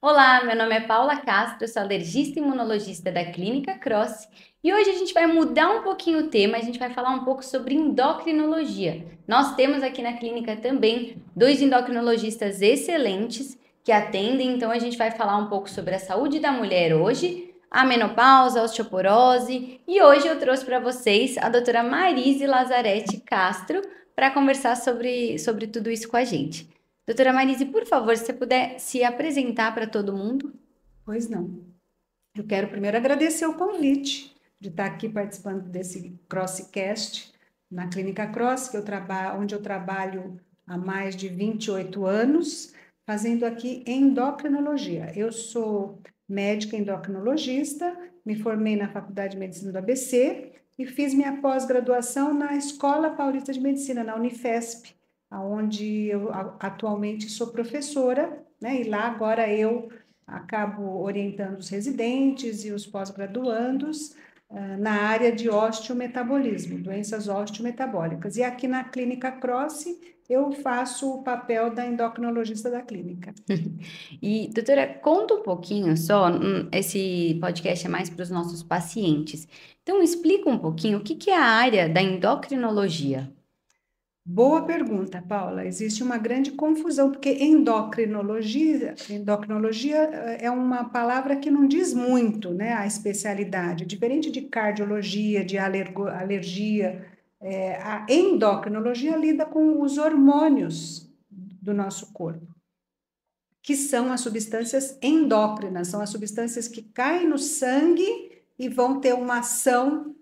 Olá, meu nome é Paula Castro, eu sou alergista e imunologista da Clínica Cross e hoje a gente vai mudar um pouquinho o tema, a gente vai falar um pouco sobre endocrinologia. Nós temos aqui na clínica também dois endocrinologistas excelentes que atendem, então a gente vai falar um pouco sobre a saúde da mulher hoje, a menopausa, a osteoporose e hoje eu trouxe para vocês a doutora Marise Lazarete Castro para conversar sobre tudo isso com a gente. Doutora Marise, por favor, se você puder se apresentar para todo mundo. Pois não. Eu quero primeiro agradecer o convite de estar aqui participando desse Crosscast na Clínica Cross, onde eu trabalho há mais de 28 anos, fazendo aqui endocrinologia. Eu sou médica endocrinologista, me formei na Faculdade de Medicina do ABC e fiz minha pós-graduação na Escola Paulista de Medicina, na Unifesp, onde eu atualmente sou professora, né? E lá agora eu acabo orientando os residentes e os pós-graduandos na área de osteometabolismo, doenças osteometabólicas. E aqui na Clínica Cross eu faço o papel da endocrinologista da clínica. E, doutora, conta um pouquinho só, esse podcast é mais para os nossos pacientes. Então, explica um pouquinho o que é a área da endocrinologia. Boa pergunta, Paula. Existe uma grande confusão, porque endocrinologia é uma palavra que não diz muito, né, a especialidade. Diferente de cardiologia, de alergia, a endocrinologia lida com os hormônios do nosso corpo, que são as substâncias endócrinas, são as substâncias que caem no sangue e vão ter uma ação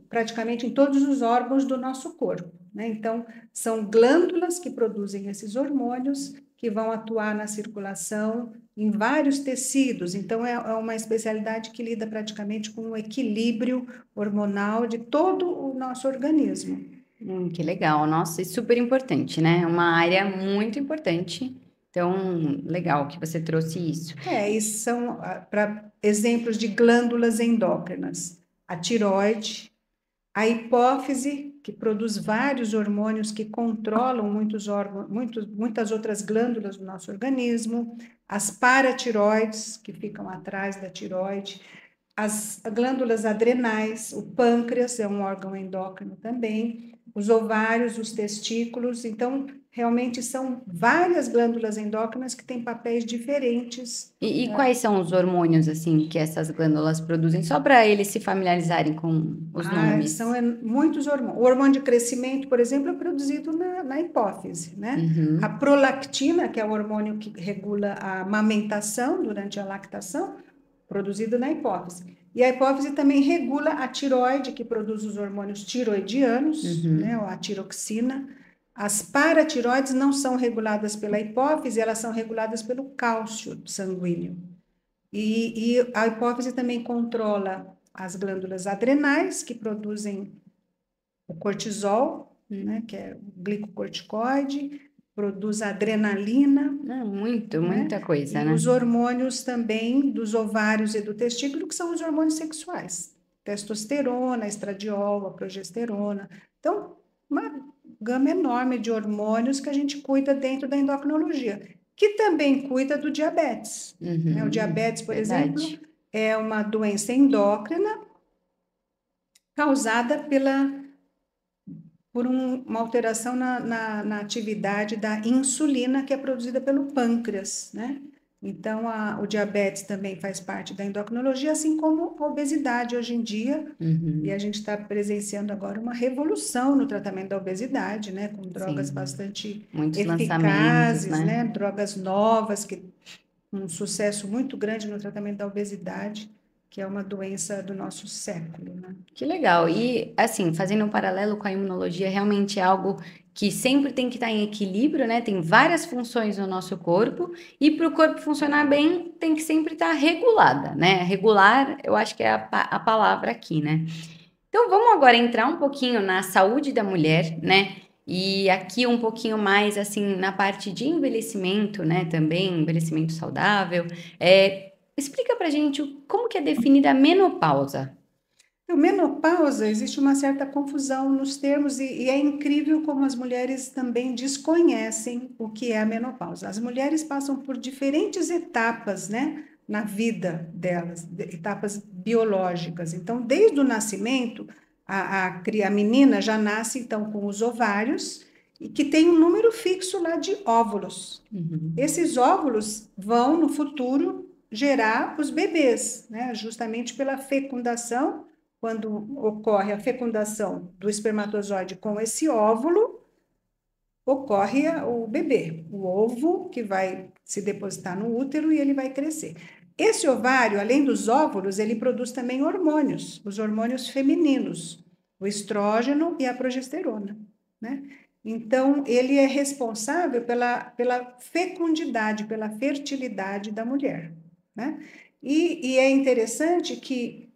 praticamente em todos os órgãos do nosso corpo, né? Então, são glândulas que produzem esses hormônios que vão atuar na circulação em vários tecidos. Então, é uma especialidade que lida praticamente com o equilíbrio hormonal de todo o nosso organismo. Que legal, nossa, e super importante, né? É uma área muito importante. Então, legal que você trouxe isso. E são para exemplos de glândulas endócrinas: a tireoide, a hipófise, que produz vários hormônios que controlam muitos órgãos, muitas outras glândulas do nosso organismo, as paratiroides, que ficam atrás da tireoide, as glândulas adrenais, o pâncreas é um órgão endócrino também, os ovários, os testículos. Então, realmente são várias glândulas endócrinas que têm papéis diferentes. E quais são os hormônios, assim, que essas glândulas produzem? Só para eles se familiarizarem com os São nomes. muitos hormônios. O hormônio de crescimento, por exemplo, é produzido na hipófise, né? A Uhum. prolactina, que é o hormônio que regula a amamentação durante a lactação, produzido na hipófise. E a hipófise também regula a tiroide, que produz os hormônios tiroidianos, né? Ou Uhum. a tiroxina. As paratiroides não são reguladas pela hipófise, elas são reguladas pelo cálcio sanguíneo. E a hipófise também controla as glândulas adrenais, que produzem o cortisol, né, que é o glicocorticoide, produz a adrenalina, né, Muita coisa, e né? os hormônios também dos ovários e do testículo, que são os hormônios sexuais. Testosterona, estradiol, a progesterona. Então, uma gama enorme de hormônios que a gente cuida dentro da endocrinologia, que também cuida do diabetes, né? O diabetes, por exemplo, Verdade. é uma doença endócrina causada por uma alteração na atividade da insulina que é produzida pelo pâncreas, né? Então, o diabetes também faz parte da endocrinologia, assim como a obesidade hoje em dia, e a Uhum. gente está presenciando agora uma revolução no tratamento da obesidade, né? Com drogas Sim, bastante muitos lançamentos, eficazes, né? né? Drogas novas que um sucesso muito grande no tratamento da obesidade, que é uma doença do nosso século, né? Que legal. E, assim, fazendo um paralelo com a imunologia, realmente é algo que sempre tem que estar em equilíbrio, né? Tem várias funções no nosso corpo, e para o corpo funcionar bem, tem que sempre estar regulada, né? Regular, eu acho que é a palavra aqui, né? Então, vamos agora entrar um pouquinho na saúde da mulher, né? E aqui um pouquinho mais, assim, na parte de envelhecimento, né? Também, envelhecimento saudável. Explica pra gente como que é definida a menopausa. Então, menopausa, existe uma certa confusão nos termos e é incrível como as mulheres também desconhecem o que é a menopausa. As mulheres passam por diferentes etapas, né, na vida delas, etapas biológicas. Então, desde o nascimento, a menina já nasce então com os ovários e que tem um número fixo lá de óvulos. Esses óvulos vão no futuro gerar os bebês, né, justamente pela fecundação. Quando ocorre a fecundação do espermatozoide com esse óvulo, ocorre o bebê, o ovo que vai se depositar no útero e ele vai crescer. Esse ovário, além dos óvulos, ele produz também hormônios, os hormônios femininos, o estrógeno e a progesterona, né? Então, ele é responsável pela fecundidade, pela fertilidade da mulher, né? E é interessante que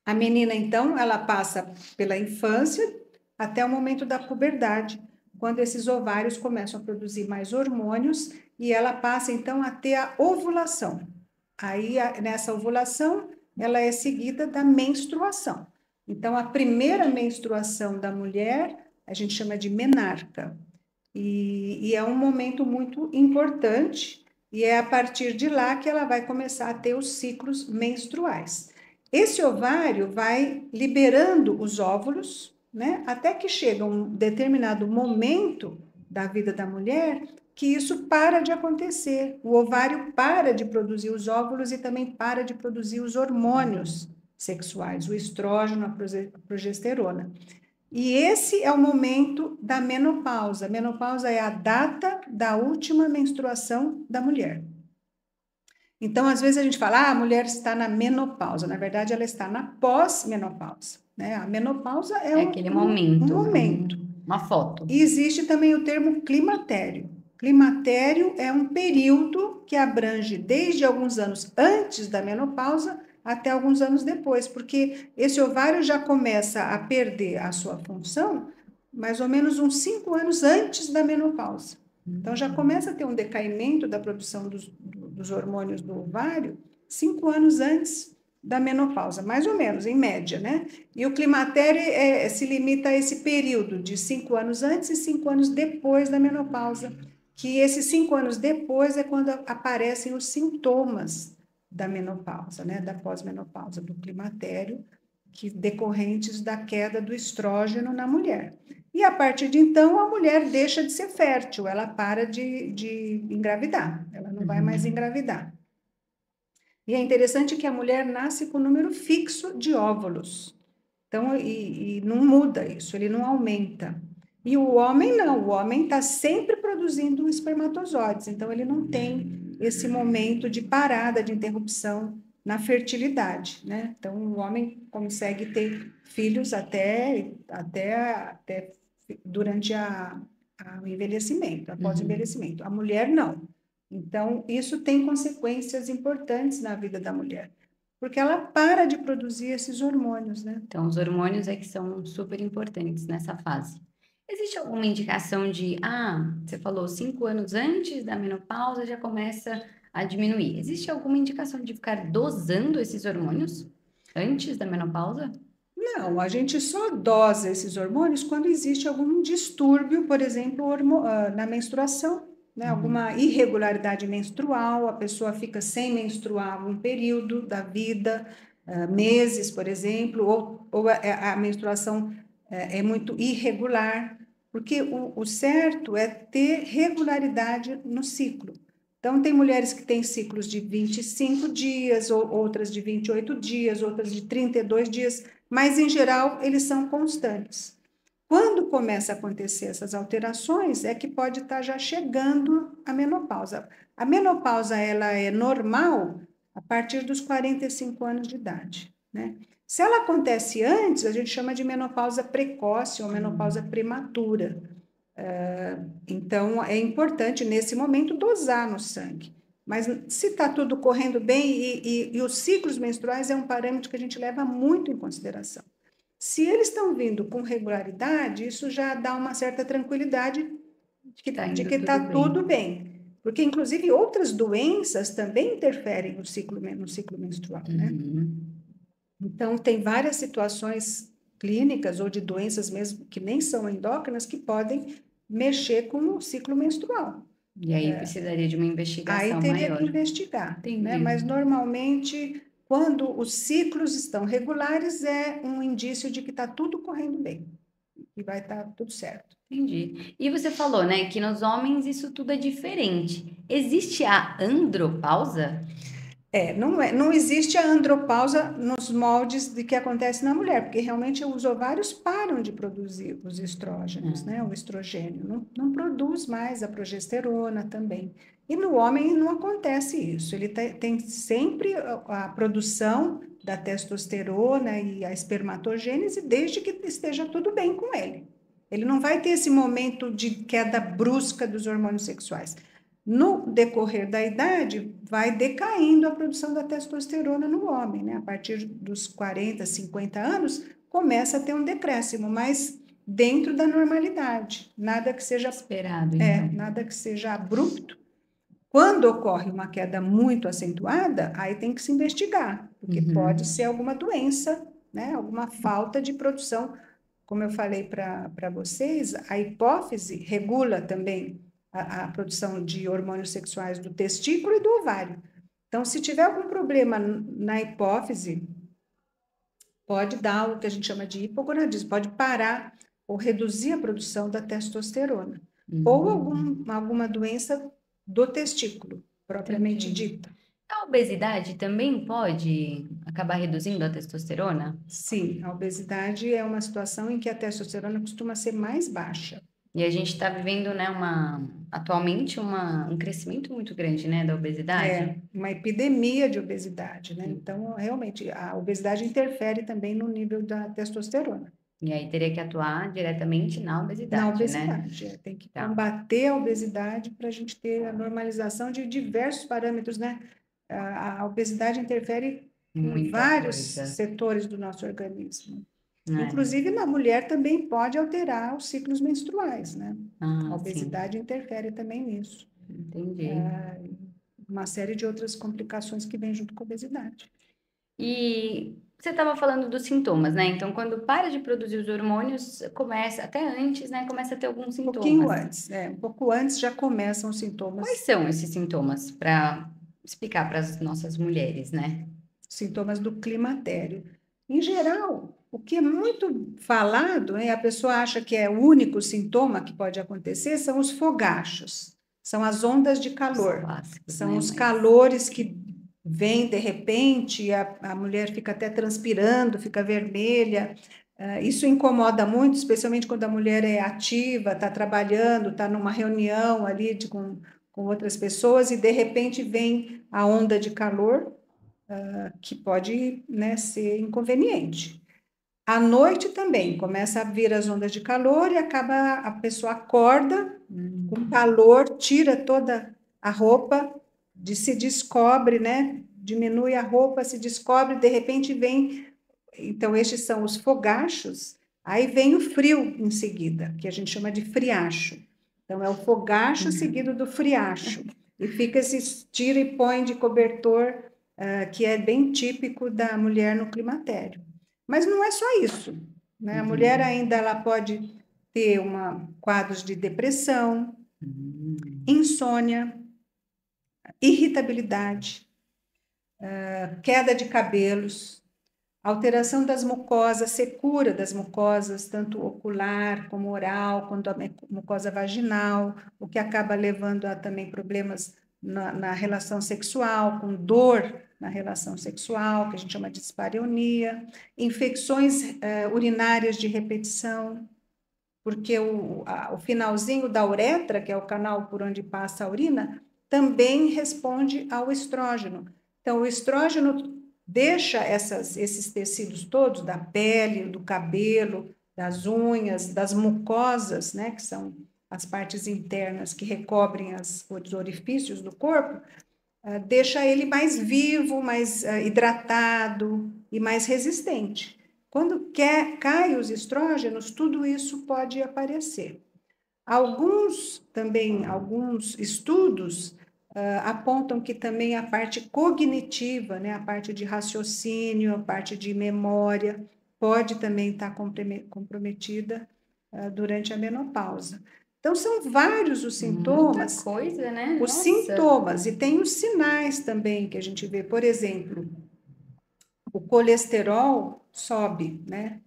a menina, então, ela passa pela infância até o momento da puberdade, quando esses ovários começam a produzir mais hormônios e ela passa, então, a ter a ovulação. Aí, nessa ovulação, ela é seguida da menstruação. Então, a primeira menstruação da mulher, a gente chama de menarca. E é um momento muito importante, e é a partir de lá que ela vai começar a ter os ciclos menstruais. Esse ovário vai liberando os óvulos, né, até que chega um determinado momento da vida da mulher que isso para de acontecer. O ovário para de produzir os óvulos e também para de produzir os hormônios sexuais, o estrógeno, a progesterona. E esse é o momento da menopausa. A menopausa é a data da última menstruação da mulher. Então, às vezes a gente fala, a mulher está na menopausa. Na verdade, ela está na pós-menopausa, né? A menopausa é aquele momento, um momento. Uma foto. E existe também o termo climatério. Climatério é um período que abrange desde alguns anos antes da menopausa até alguns anos depois, porque esse ovário já começa a perder a sua função mais ou menos uns 5 anos antes da menopausa. Então, já começa a ter um decaimento da produção dos hormônios do ovário 5 anos antes da menopausa, mais ou menos, em média, né? E o climatério se limita a esse período de 5 anos antes e 5 anos depois da menopausa, que esses 5 anos depois é quando aparecem os sintomas da menopausa, né? Da pós-menopausa, do climatério, que decorrentes da queda do estrógeno na mulher. E a partir de então, a mulher deixa de ser fértil, ela para de engravidar, ela não vai mais engravidar. E é interessante que a mulher nasce com um número fixo de óvulos. Então, e não muda isso, ele não aumenta. E o homem não, o homem está sempre produzindo espermatozoides, então ele não tem esse momento de parada, de interrupção na fertilidade, né? Então, o homem consegue ter filhos até durante o envelhecimento, após o envelhecimento. A mulher não. Então, isso tem consequências importantes na vida da mulher, porque ela para de produzir esses hormônios, né? Então, os hormônios é que são super importantes nessa fase. Existe alguma indicação de, você falou 5 anos antes da menopausa já começa a diminuir. Existe alguma indicação de ficar dosando esses hormônios antes da menopausa? Não, a gente só dosa esses hormônios quando existe algum distúrbio, por exemplo, na menstruação, né? Alguma irregularidade menstrual, a pessoa fica sem menstruar um período da vida, meses, por exemplo, ou a menstruação é muito irregular, porque o certo é ter regularidade no ciclo. Então, tem mulheres que têm ciclos de 25 dias, ou outras de 28 dias, outras de 32 dias, mas, em geral, eles são constantes. Quando começa a acontecer essas alterações, é que pode estar já chegando a menopausa. A menopausa, ela é normal a partir dos 45 anos de idade, né? Se ela acontece antes, a gente chama de menopausa precoce ou menopausa prematura. Então, é importante, nesse momento, dosar no sangue. Mas se está tudo correndo bem, e os ciclos menstruais é um parâmetro que a gente leva muito em consideração. Se eles estão vindo com regularidade, isso já dá uma certa tranquilidade de que está tudo bem. Porque, inclusive, outras doenças também interferem no ciclo menstrual, né? Então, tem várias situações clínicas ou de doenças mesmo que nem são endócrinas que podem mexer com o ciclo menstrual. E aí precisaria de uma Aí investigação teria que maior. investigar, né? Entendi. Mas normalmente, quando os ciclos estão regulares, é um indício de que está tudo correndo bem e vai estar tudo certo. Entendi. E você falou, né, que nos homens isso tudo é diferente. Existe a andropausa? Não existe a andropausa nos moldes de que acontece na mulher, porque realmente os ovários param de produzir os estrógenos, né? O estrogênio não produz mais a progesterona também. E no homem não acontece isso, ele tem sempre a produção da testosterona e a espermatogênese desde que esteja tudo bem com ele. Ele não vai ter esse momento de queda brusca dos hormônios sexuais. No decorrer da idade, vai decaindo a produção da testosterona no homem, né? A partir dos 40, 50 anos, começa a ter um decréscimo, mas dentro da normalidade, nada que seja Esperado, então. nada que seja abrupto. Quando ocorre uma queda muito acentuada, aí tem que se investigar, porque pode ser alguma doença, né? Alguma falta de produção. Como eu falei para vocês, a hipófise regula também a produção de hormônios sexuais do testículo e do ovário. Então, se tiver algum problema na hipófise, pode dar o que a gente chama de hipogonadismo, pode parar ou reduzir a produção da testosterona. Ou alguma doença do testículo, propriamente Entendi. dita. A obesidade também pode acabar reduzindo a testosterona? Sim, a obesidade é uma situação em que a testosterona costuma ser mais baixa. E a gente está vivendo, né, atualmente um crescimento muito grande, né, da obesidade. Uma epidemia de obesidade, né? Então, realmente, a obesidade interfere também no nível da testosterona. E aí teria que atuar diretamente na Na obesidade, né? obesidade, tem que Tá. combater a obesidade para a gente ter a normalização de diversos parâmetros, né? A obesidade interfere em Muita vários coisa. setores do nosso organismo. É. Inclusive, na mulher também pode alterar os ciclos menstruais, né? A Ah, sim. obesidade interfere também nisso. Entendi. Uma série de outras complicações que vêm junto com a obesidade. E você estava falando dos sintomas, né? Então, quando para de produzir os hormônios, começa, até antes, né? Começa a ter alguns Um pouquinho sintomas. antes, um pouco antes já começam os Quais sintomas, são esses sintomas para explicar para as nossas mulheres, né? sintomas do climatério. Em geral, o que é muito falado, a pessoa acha que é o único sintoma que pode acontecer, são os fogachos, são as ondas de Os calor, clássicos, são né? os calores que vêm de repente, a mulher fica até transpirando, fica vermelha. Isso incomoda muito, especialmente quando a mulher é ativa, está trabalhando, está numa reunião ali com outras pessoas e de repente vem a onda de calor, que pode, né, ser inconveniente. À noite também começa a vir as ondas de calor e acaba a pessoa acorda com calor, tira toda a roupa, se descobre, né? Diminui a roupa, se descobre, de repente vem. Então, estes são os fogachos, aí vem o frio em seguida, que a gente chama de friacho. Então, é o fogacho seguido do friacho. E fica esse tira e põe de cobertor, que é bem típico da mulher no climatério. Mas não é só isso, né? A mulher ainda ela pode ter quadros de depressão, insônia, irritabilidade, queda de cabelos, alteração das mucosas, secura das mucosas, tanto ocular como oral, quanto a mucosa vaginal, o que acaba levando a também problemas na relação sexual, com dor na relação sexual, que a gente chama de dispareunia, infecções urinárias de repetição, porque o finalzinho da uretra, que é o canal por onde passa a urina, também responde ao estrógeno. Então, o estrógeno deixa esses tecidos todos, da pele, do cabelo, das unhas, das mucosas, né, que são as partes internas que recobrem os orifícios do corpo, deixa ele mais vivo, mais hidratado e mais resistente. Quando cai os estrógenos, tudo isso pode aparecer. Alguns estudos apontam que também a parte cognitiva, né, a parte de raciocínio, a parte de memória, pode também estar comprometida durante a menopausa. Então, são vários os Muita sintomas, coisa, né? Nossa. e tem os sinais também que a gente vê. Por exemplo, o colesterol sobe, né?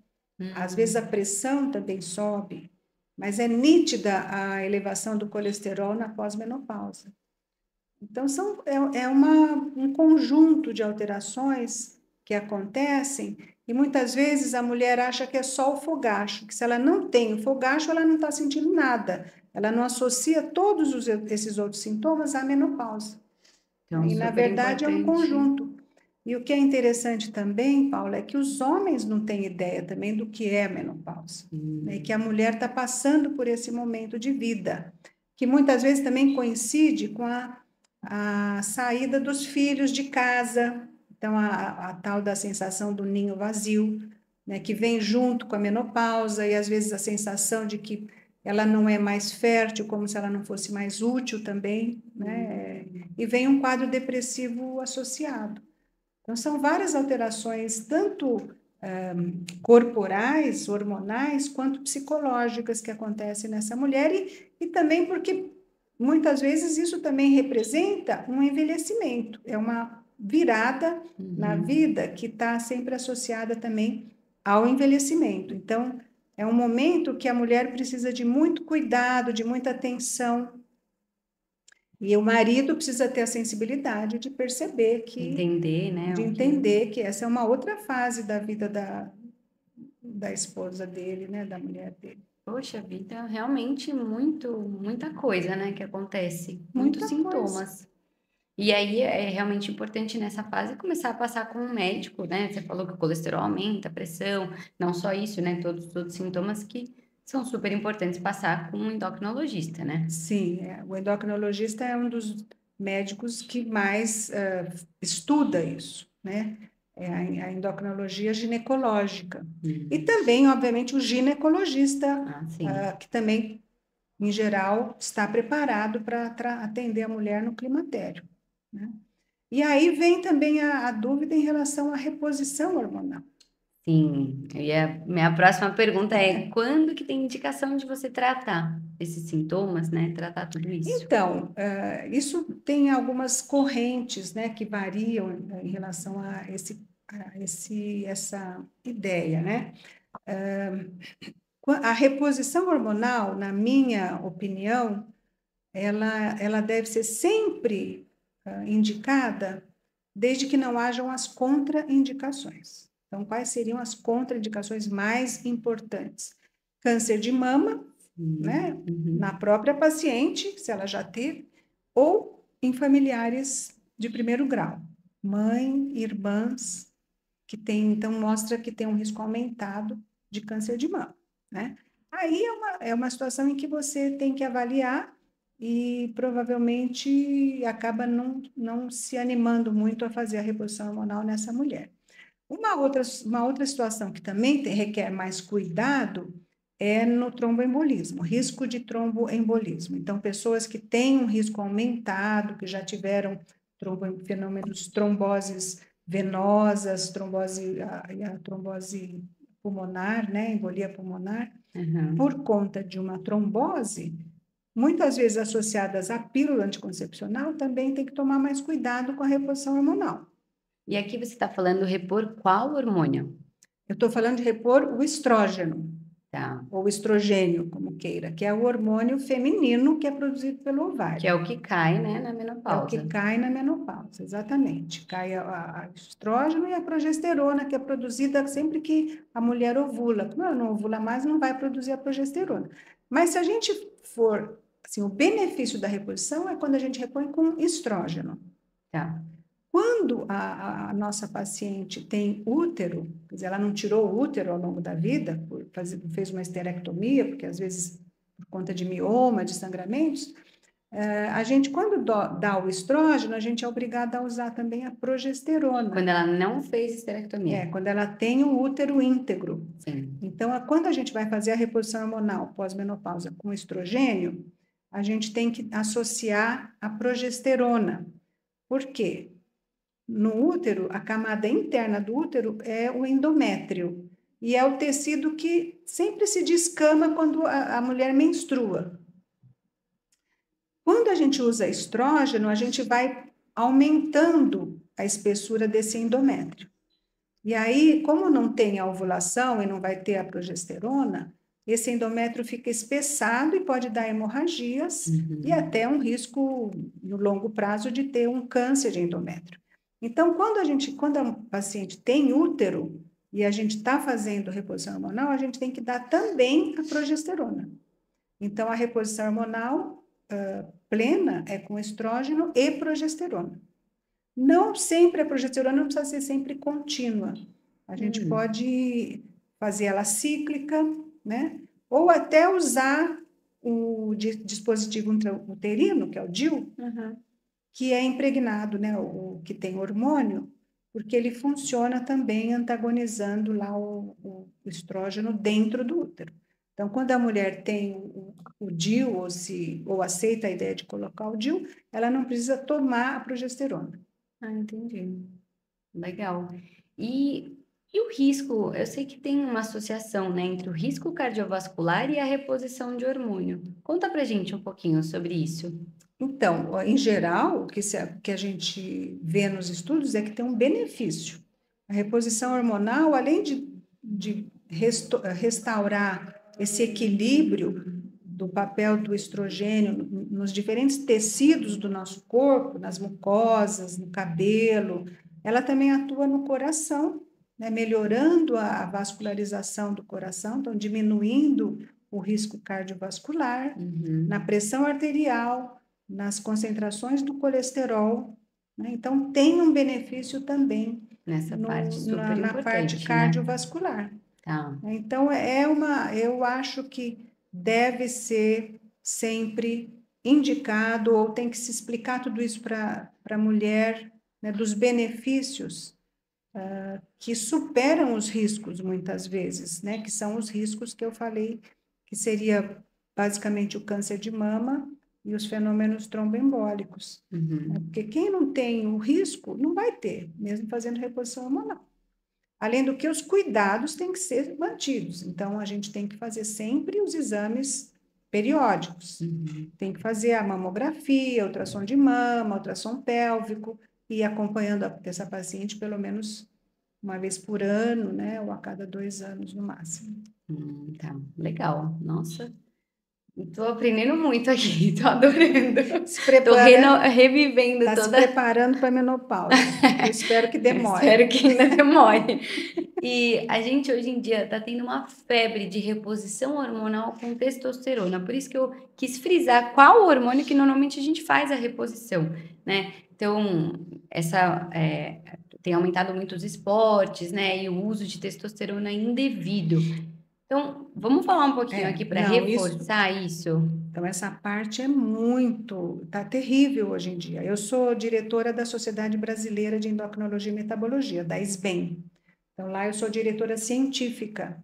Às vezes a pressão também sobe, mas é nítida a elevação do colesterol na pós-menopausa. Então, um conjunto de alterações que acontecem, e muitas vezes a mulher acha que é só o fogacho, que se ela não tem o fogacho, ela não está sentindo nada. Ela não associa esses outros sintomas à menopausa. Então, E, na super verdade, é um importante. conjunto. E o que é interessante também, Paula, é que os homens não têm ideia também do que é a menopausa. Né? E que a mulher está passando por esse momento de vida, que muitas vezes também coincide com a saída dos filhos de casa, então a tal da sensação do ninho vazio, né, que vem junto com a menopausa, e às vezes a sensação de que ela não é mais fértil, como se ela não fosse mais útil também, né? E vem um quadro depressivo associado. Então, são várias alterações, tanto corporais, hormonais, quanto psicológicas que acontecem nessa mulher, e também porque muitas vezes isso também representa um envelhecimento, é uma virada na vida que está sempre associada também ao envelhecimento. Então, é um momento que a mulher precisa de muito cuidado, de muita atenção, e o marido precisa ter a sensibilidade de perceber Entender, né? de entender que essa é uma outra fase da vida da esposa dele, né, da mulher dele. Poxa vida, realmente muita coisa, né, que acontece, muitos Muita coisa. sintomas. E aí é realmente importante nessa fase começar a passar com um médico, né? Você falou que o colesterol aumenta, a pressão, não só isso, né? Todos os outros sintomas que são super importantes passar com um endocrinologista, né? Sim, o endocrinologista é um dos médicos que mais estuda isso, né? É a endocrinologia ginecológica. E também, obviamente, o ginecologista, Sim. que também, em geral, está preparado para atender a mulher no climatério, né? E aí vem também a dúvida em relação à reposição hormonal. Sim, minha próxima pergunta é quando que tem indicação de você tratar esses sintomas, né? Tratar tudo isso. Então, isso tem algumas correntes, né, que variam em relação essa ideia, né? A reposição hormonal, na minha opinião, ela deve ser sempre indicada desde que não hajam as contraindicações. Então, quais seriam as contraindicações mais importantes? Câncer de mama, né? Na própria paciente, se ela já teve, ou em familiares de primeiro grau, mãe, irmãs, que tem, então mostra que tem um risco aumentado de câncer de mama, né? Aí é uma situação em que você tem que avaliar e provavelmente acaba não se animando muito a fazer a reposição hormonal nessa mulher. Uma outra situação que também requer mais cuidado é no tromboembolismo, risco de tromboembolismo. Então, pessoas que têm um risco aumentado, que já tiveram fenômenos tromboses venosas, a trombose pulmonar, né, embolia pulmonar, por conta de uma trombose, muitas vezes associadas à pílula anticoncepcional, também tem que tomar mais cuidado com a reposição hormonal. E aqui você está falando repor qual hormônio? Eu estou falando de repor o estrógeno, Tá. ou estrogênio, como queira, que é o hormônio feminino que é produzido pelo ovário. Que é o que cai, né, na É o menopausa. que cai na menopausa, exatamente. Cai a estrógeno e a progesterona, que é produzida sempre que a mulher ovula. Como ela não ovula mais, não vai produzir a progesterona. Mas se a gente for, assim, o benefício da reposição é quando a gente repõe com estrógeno. Tá. Quando a nossa paciente tem útero, quer dizer, ela não tirou o útero ao longo da vida, fez uma esterectomia, porque às vezes por conta de mioma, de sangramentos, a gente, quando dá o estrógeno, a gente é obrigada a usar também a progesterona. Quando ela não fez esterectomia. Quando ela tem o útero íntegro. Sim. Então, quando a gente vai fazer a reposição hormonal pós-menopausa com estrogênio, a gente tem que associar a progesterona. Por quê? No útero, a camada interna do útero é o endométrio, e é o tecido que sempre se descama quando a mulher menstrua. Quando a gente usa estrógeno, a gente vai aumentando a espessura desse endométrio. E aí, como não tem a ovulação e não vai ter a progesterona, esse endométrio fica espessado e pode dar hemorragias e até um risco no longo prazo de ter um câncer de endométrio. Então, quando a paciente tem útero e a gente está fazendo reposição hormonal, a gente tem que dar também a progesterona. Então, a reposição hormonal plena é com estrógeno e progesterona. Não sempre a progesterona não precisa ser sempre contínua. A gente pode fazer ela cíclica, né? Ou até usar o dispositivo intrauterino, que é o DIU, que é impregnado, né? O que tem hormônio, porque ele funciona também antagonizando lá o estrógeno dentro do útero. Então, quando a mulher tem o DIU, ou aceita a ideia de colocar o DIU, ela não precisa tomar a progesterona. Ah, entendi. Legal. E o risco? Eu sei que tem uma associação, né, entre o risco cardiovascular e a reposição de hormônio. Conta pra gente um pouquinho sobre isso. Então, em geral, o que a gente vê nos estudos é que tem um benefício. A reposição hormonal, além de restaurar esse equilíbrio do papel do estrogênio nos diferentes tecidos do nosso corpo, nas mucosas, no cabelo, ela também atua no coração, né, melhorando a vascularização do coração, então diminuindo o risco cardiovascular, na pressão arterial, nas concentrações do colesterol, né? Então tem um benefício também nessa parte super na parte cardiovascular. Né? Tá. Então eu acho que deve ser sempre indicado, ou tem que se explicar tudo isso para a mulher, né, dos benefícios que superam os riscos muitas vezes, né, que são os riscos que eu falei, que seria basicamente o câncer de mama e os fenômenos tromboembólicos. Né? Porque quem não tem o risco não vai ter, mesmo fazendo reposição hormonal. Além do que os cuidados têm que ser mantidos. Então, a gente tem que fazer sempre os exames periódicos. Tem que fazer a mamografia, ultrassom de mama, ultrassom pélvico, e acompanhando essa paciente pelo menos uma vez por ano, né? Ou a cada 2 anos no máximo. Tá, legal. Nossa, estou aprendendo muito aqui, estou adorando. Estou revivendo toda... se preparando para a menopausa. Eu espero que demore. Espero que ainda demore. E a gente hoje em dia está tendo uma febre de reposição hormonal com testosterona. Por isso que eu quis frisar qual hormônio que normalmente a gente faz a reposição, né? Então, tem aumentado muito os esportes, né? E o uso de testosterona indevido. Então, vamos falar um pouquinho aqui para reforçar isso. Então, essa parte tá terrível hoje em dia. Eu sou diretora da Sociedade Brasileira de Endocrinologia e Metabologia, da SBEM. Então, lá eu sou diretora científica.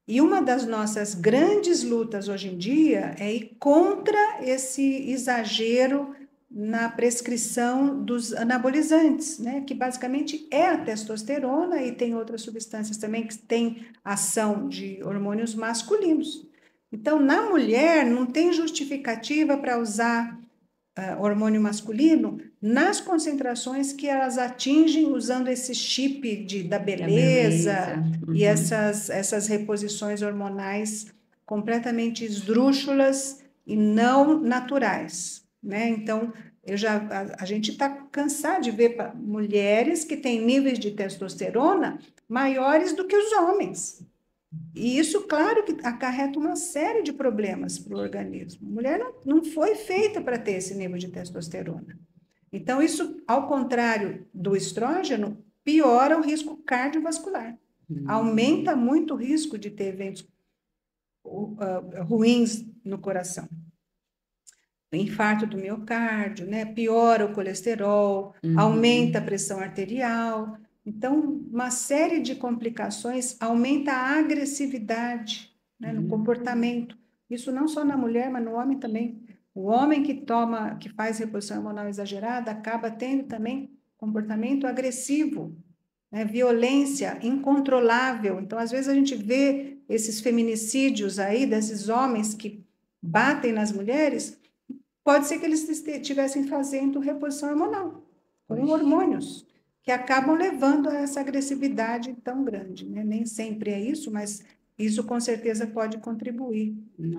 E uma das nossas grandes lutas hoje em dia é ir contra esse exagero na prescrição dos anabolizantes, né? Que basicamente é a testosterona, e tem outras substâncias também que têm ação de hormônios masculinos. Então, na mulher, não tem justificativa para usar hormônio masculino nas concentrações que elas atingem usando esse chip da beleza. E essas reposições hormonais completamente esdrúxulas e não naturais. Né? Então, a gente está cansado de ver mulheres que têm níveis de testosterona maiores do que os homens. E isso, claro, que acarreta uma série de problemas para o organismo. A mulher não foi feita para ter esse nível de testosterona. Então, isso, ao contrário do estrógeno, piora o risco cardiovascular. Aumenta muito o risco de ter eventos ruins no coração. Infarto do miocárdio, né? Piora o colesterol, aumenta a pressão arterial. Então, uma série de complicações, aumenta a agressividade, né, no comportamento. Isso não só na mulher, mas no homem também. O homem que faz reposição hormonal exagerada, acaba tendo também comportamento agressivo, né? Violência incontrolável. Então, às vezes a gente vê esses feminicídios aí, desses homens que batem nas mulheres, pode ser que eles estivessem fazendo reposição hormonal, com hormônios, que acabam levando a essa agressividade tão grande, né? Nem sempre é isso, mas isso com certeza pode contribuir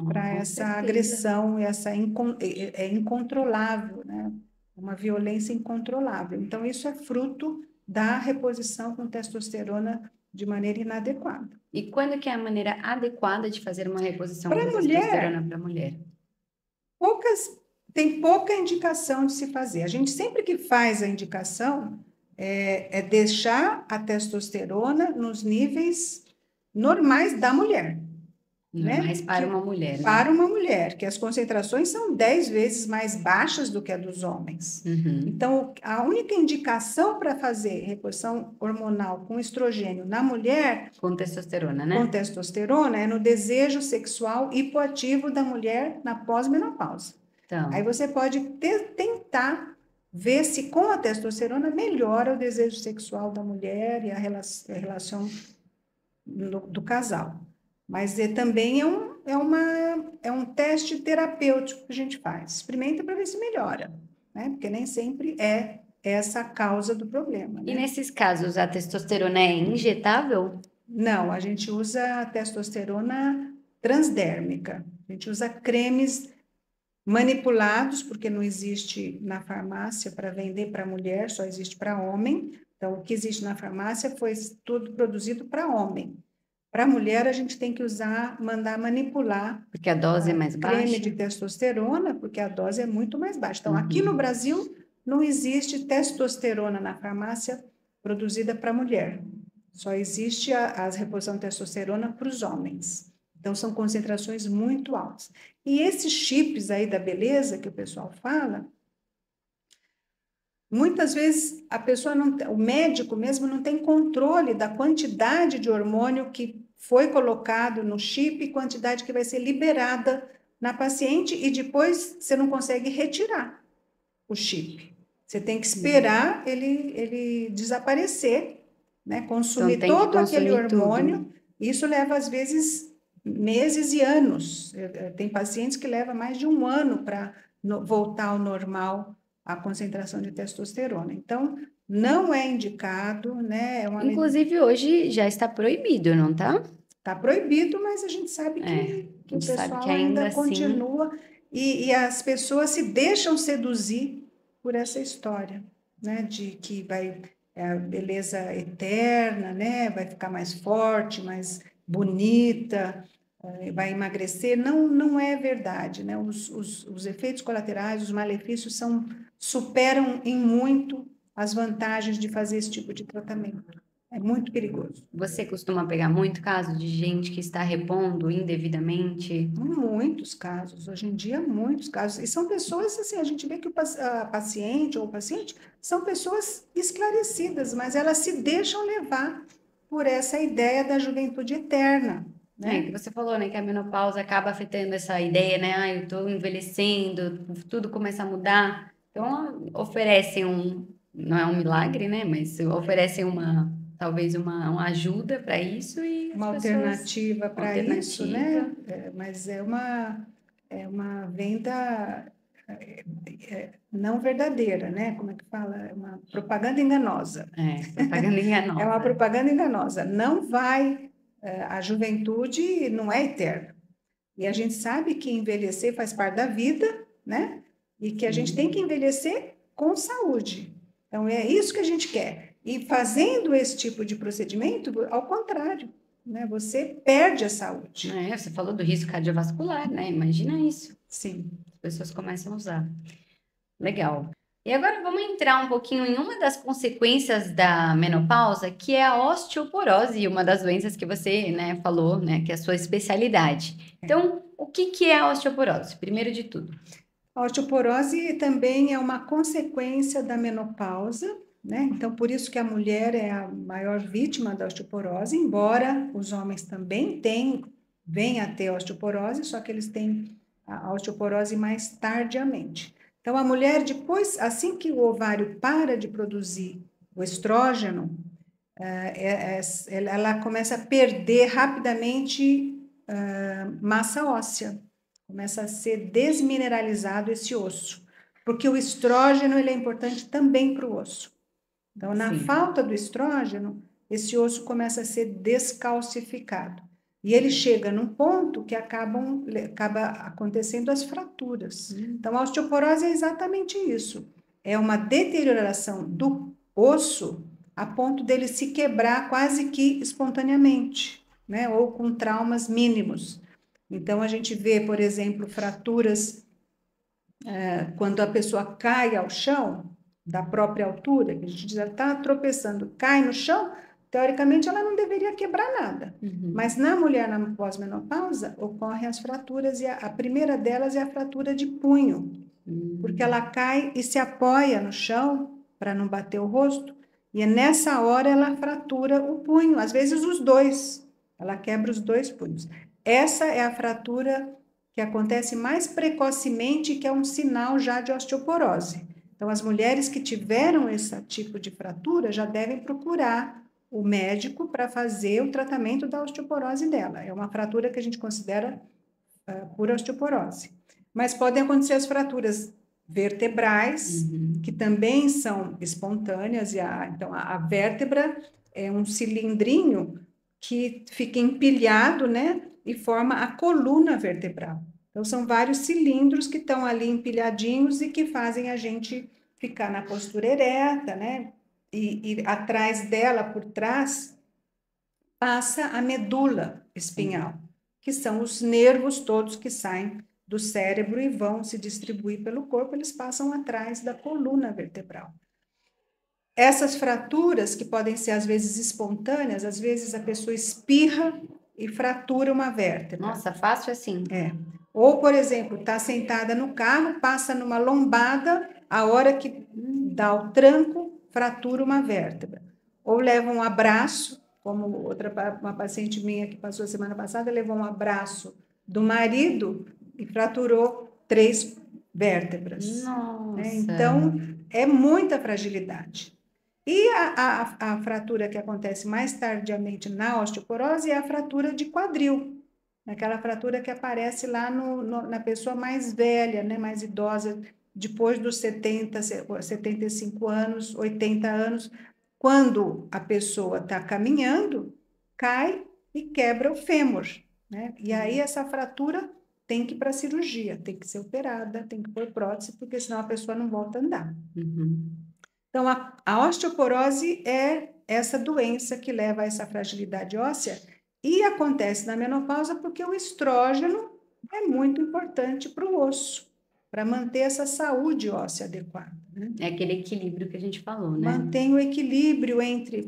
para essa agressão, é incontrolável, né? Uma violência incontrolável. Então, isso é fruto da reposição com testosterona de maneira inadequada. E quando que é a maneira adequada de fazer uma reposição Para com testosterona para a mulher? Tem pouca indicação de se fazer. A gente sempre que faz a indicação é deixar a testosterona nos níveis normais da mulher. Normais para uma mulher, né? Para uma mulher, que as concentrações são 10 vezes mais baixas do que a dos homens. Então, a única indicação para fazer reposição hormonal com estrogênio na mulher... Com testosterona, né? Com testosterona é no desejo sexual hipoativo da mulher na pós-menopausa. Então. Aí você pode tentar ver se com a testosterona melhora o desejo sexual da mulher e a relação do casal. Mas também é um teste terapêutico que a gente faz. Experimenta para ver se melhora, né? Porque nem sempre é essa a causa do problema. E nesses casos, a testosterona é injetável? Não, a gente usa a testosterona transdérmica. A gente usa cremes manipulados, porque não existe na farmácia para vender para mulher, só existe para homem. Então, o que existe na farmácia foi tudo produzido para homem. Para mulher, a gente tem que mandar manipular. Porque a dose é mais baixa? Creme de testosterona, porque a dose é muito mais baixa. Então, aqui no Brasil, não existe testosterona na farmácia produzida para mulher. Só existe a reposição de testosterona para os homens. Então, são concentrações muito altas. E esses chips aí da beleza que o pessoal fala, muitas vezes a pessoa o médico mesmo não tem controle da quantidade de hormônio que foi colocado no chip e quantidade que vai ser liberada na paciente e depois você não consegue retirar o chip. Você tem que esperar ele desaparecer, né? Consumir então, todo aquele hormônio. Tudo. Isso leva, às vezes, meses e anos. Tem pacientes que levam mais de um ano para voltar ao normal a concentração de testosterona. Então, não é indicado, né? Inclusive, hoje já está proibido, não está? Está proibido, mas a gente sabe que o pessoal que ainda continua e as pessoas se deixam seduzir por essa história, né? De que vai a beleza eterna, né? Vai ficar mais forte, mais bonita, vai emagrecer. Não é verdade, né? Os efeitos colaterais, os malefícios superam em muito as vantagens de fazer esse tipo de tratamento. É muito perigoso. Você costuma pegar muito caso de gente que está repondo indevidamente? Muitos casos, hoje em dia, muitos casos. E são pessoas, assim, a gente vê que a paciente ou o paciente são pessoas esclarecidas, mas elas se deixam levar por essa ideia da juventude eterna. Né? Que você falou, né, que a menopausa acaba afetando essa ideia, né? Eu estou envelhecendo, tudo começa a mudar. Então, oferecem não é um milagre, né? Mas oferecem talvez uma ajuda para isso e uma alternativa para isso, né? Mas é uma venda não verdadeira, né? Como é que fala? É uma propaganda enganosa. Propaganda enganosa. É uma propaganda enganosa. Não vai... A juventude não é eterna. E a gente sabe que envelhecer faz parte da vida, né? E que a gente tem que envelhecer com saúde. Então, é isso que a gente quer. E fazendo esse tipo de procedimento, ao contrário, né? Você perde a saúde. Você falou do risco cardiovascular, né? Imagina isso. Sim. As pessoas começam a usar. Legal. E agora vamos entrar um pouquinho em uma das consequências da menopausa, que é a osteoporose, uma das doenças que você, né, falou, né, que é a sua especialidade. Então, o que é a osteoporose? Primeiro de tudo. A osteoporose também é uma consequência da menopausa, né? Então, por isso que a mulher é a maior vítima da osteoporose, embora os homens também venham a ter osteoporose, só que eles têm a osteoporose mais tardiamente. Então, a mulher, depois, assim que o ovário para de produzir o estrógeno, ela começa a perder rapidamente massa óssea, começa a ser desmineralizado esse osso, porque o estrógeno ele é importante também para o osso. Então, na falta do estrógeno, esse osso começa a ser descalcificado. E ele chega num ponto que acaba acontecendo as fraturas. Então, a osteoporose é exatamente isso. É uma deterioração do osso a ponto dele se quebrar quase que espontaneamente, né? Ou com traumas mínimos. Então, a gente vê, por exemplo, fraturas quando a pessoa cai ao chão, da própria altura, que a gente já está tropeçando, cai no chão, teoricamente ela não deveria quebrar nada. Mas na mulher na pós-menopausa ocorrem as fraturas, e a primeira delas é a fratura de punho, porque ela cai e se apoia no chão para não bater o rosto, e é nessa hora ela fratura o punho, às vezes os dois, ela quebra os dois punhos. Essa é a fratura que acontece mais precocemente e que é um sinal já de osteoporose. Então, as mulheres que tiveram esse tipo de fratura já devem procurar o médico para fazer o tratamento da osteoporose dela. É uma fratura que a gente considera por osteoporose. Mas podem acontecer as fraturas vertebrais, que também são espontâneas, então a vértebra é um cilindrinho que fica empilhado, né, e forma a coluna vertebral. Então, são vários cilindros que estão ali empilhadinhos e que fazem a gente ficar na postura ereta, né? E atrás dela, por trás, passa a medula espinhal, que são os nervos todos que saem do cérebro e vão se distribuir pelo corpo, eles passam atrás da coluna vertebral. Essas fraturas, que podem ser às vezes espontâneas, às vezes a pessoa espirra e fratura uma vértebra. Nossa, fácil assim. Ou, por exemplo, está sentada no carro, passa numa lombada, a hora que dá o tranco, fratura uma vértebra. Ou leva um abraço, como uma paciente minha que passou a semana passada, levou um abraço do marido e fraturou 3 vértebras. Nossa. Né? Então, é muita fragilidade. E a fratura que acontece mais tardiamente na osteoporose é a fratura de quadril, aquela fratura que aparece lá na pessoa mais velha, né, mais idosa, depois dos 70, 75 anos, 80 anos, quando a pessoa está caminhando, cai e quebra o fêmur, né? E aí essa fratura tem que ir para a cirurgia, tem que ser operada, tem que pôr prótese, porque senão a pessoa não volta a andar. Então, a osteoporose é essa doença que leva a essa fragilidade óssea e acontece na menopausa porque o estrógeno é muito importante para o osso, para manter essa saúde óssea adequada. Né? É aquele equilíbrio que a gente falou, né? Mantém o equilíbrio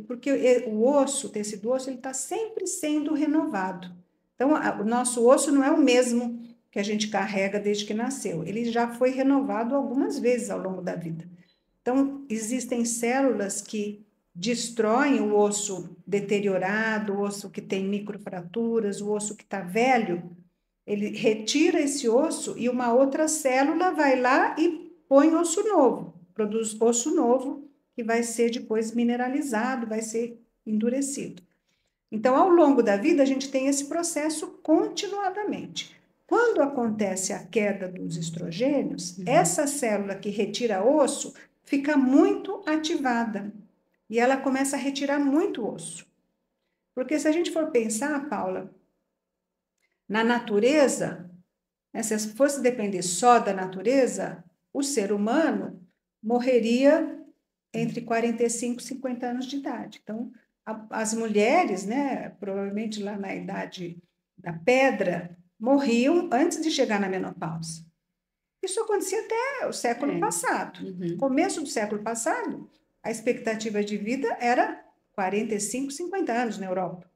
porque o osso, o tecido osso, ele está sempre sendo renovado. Então, o nosso osso não é o mesmo que a gente carrega desde que nasceu. Ele já foi renovado algumas vezes ao longo da vida. Então, existem células que destroem o osso deteriorado, o osso que tem microfraturas, o osso que está velho. Ele retira esse osso e uma outra célula vai lá e põe osso novo, produz osso novo, que vai ser depois mineralizado, vai ser endurecido. Então, ao longo da vida, a gente tem esse processo continuadamente. Quando acontece a queda dos estrogênios, essa célula que retira osso fica muito ativada e ela começa a retirar muito osso. Porque se a gente for pensar, Paula, na natureza, né, se fosse depender só da natureza, o ser humano morreria entre 45 e 50 anos de idade. Então, as mulheres, né, provavelmente lá na idade da pedra, morriam antes de chegar na menopausa. Isso acontecia até o século passado. Começo do século passado, a expectativa de vida era 45, 50 anos na Europa.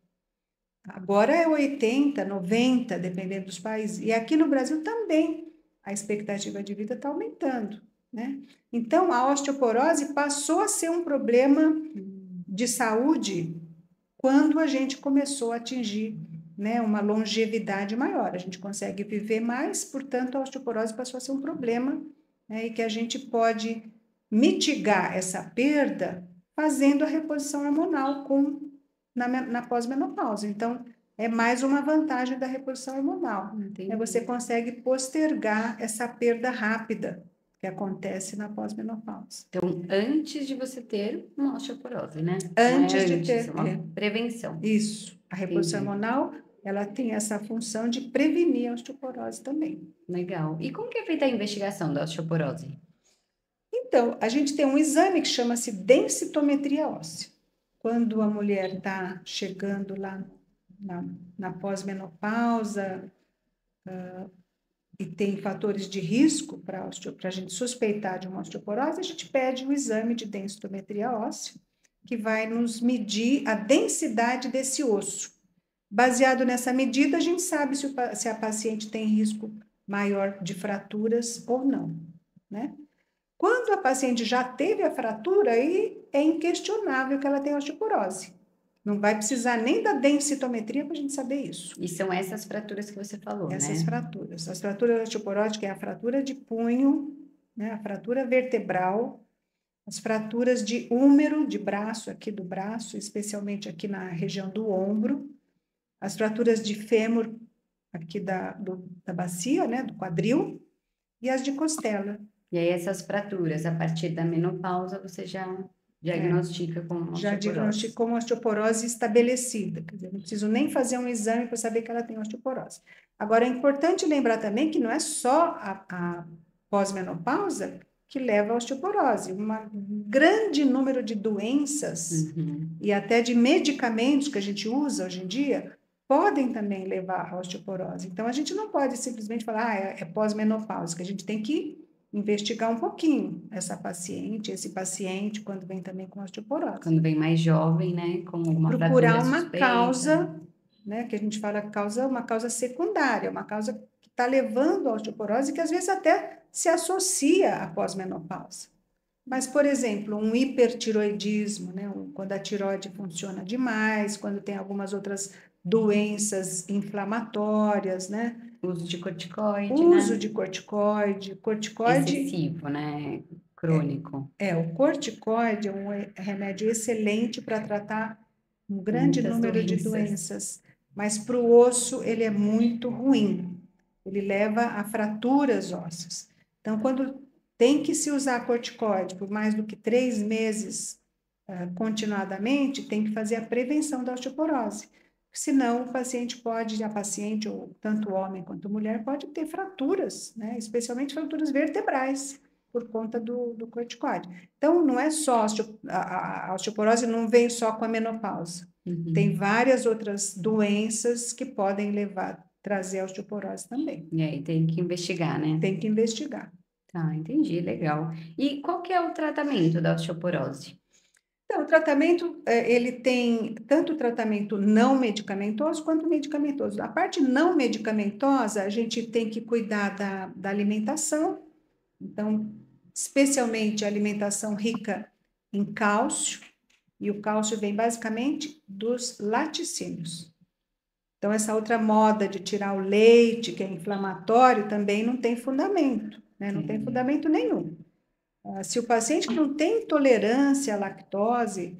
Agora é 80, 90, dependendo dos países. E aqui no Brasil também a expectativa de vida está aumentando. Né? Então, a osteoporose passou a ser um problema de saúde quando a gente começou a atingir né, uma longevidade maior. A gente consegue viver mais, portanto, a osteoporose passou a ser um problema, né, e que a gente pode mitigar essa perda fazendo a reposição hormonal na pós-menopausa. Então, é mais uma vantagem da reposição hormonal. Entendi. Você consegue postergar essa perda rápida que acontece na pós-menopausa. Então, antes de você ter uma osteoporose, né? Antes de Antes, ter, uma prevenção. Isso. A reposição Entendi. hormonal, ela tem essa função de prevenir a osteoporose também. Legal. E como que é feita a investigação da osteoporose? Então, a gente tem um exame que chama-se densitometria óssea. Quando a mulher está chegando lá na pós-menopausa, e tem fatores de risco para a gente suspeitar de uma osteoporose, a gente pede um exame de densitometria óssea, que vai nos medir a densidade desse osso. Baseado nessa medida, a gente sabe se a paciente tem risco maior de fraturas ou não, né? Quando a paciente já teve a fratura, aí é inquestionável que ela tem osteoporose. Não vai precisar nem da densitometria para a gente saber isso. E são essas fraturas que você falou, Essas né? fraturas. As fraturas osteoporóticas é a fratura de punho, né, a fratura vertebral, as fraturas de húmero, de braço, aqui do braço, especialmente aqui na região do ombro, as fraturas de fêmur, aqui da bacia, né, do quadril, e as de costela. E aí essas fraturas, a partir da menopausa, você já diagnostica com Já osteoporose. diagnosticou uma osteoporose estabelecida, quer dizer, não preciso nem fazer um exame para saber que ela tem osteoporose. Agora, é importante lembrar também que não é só a pós-menopausa que leva à osteoporose. Um grande número de doenças e até de medicamentos que a gente usa hoje em dia podem também levar à osteoporose. Então, a gente não pode simplesmente falar, é pós-menopausa, que a gente tem que investigar um pouquinho esse paciente, quando vem também com osteoporose. Quando vem mais jovem, né, com alguma Procurar fratura uma suspeita. causa, né, que a gente fala uma causa secundária, uma causa que está levando à osteoporose, que às vezes até se associa à pós-menopausa. Mas, por exemplo, um hipertiroidismo, né, quando a tiroide funciona demais, quando tem algumas outras doenças inflamatórias, né? Uso de corticoide, Uso né? de corticoide. Excessivo, né? Crônico. O corticoide é um remédio excelente para tratar um grande Muitas número de doenças, mas para o osso ele é muito ruim. Ele leva a fraturas ósseas. Então, quando tem que se usar corticoide por mais do que 3 meses continuadamente, tem que fazer a prevenção da osteoporose. Senão, a paciente, ou tanto homem quanto mulher, pode ter fraturas, né? Especialmente fraturas vertebrais, por conta do corticoide. Então, não é só a osteoporose não vem só com a menopausa. Tem várias outras doenças que podem trazer a osteoporose também. E aí tem que investigar, né? Tem que investigar. Tá, entendi, legal. E qual que é o tratamento da osteoporose? Então, o tratamento, ele tem tanto tratamento não medicamentoso quanto medicamentoso. A parte não medicamentosa, a gente tem que cuidar da alimentação, então, especialmente a alimentação rica em cálcio, e o cálcio vem basicamente dos laticínios. Então, essa outra moda de tirar o leite, que é inflamatório, também não tem fundamento, né? Não tem fundamento nenhum. Se o paciente que não tem tolerância à lactose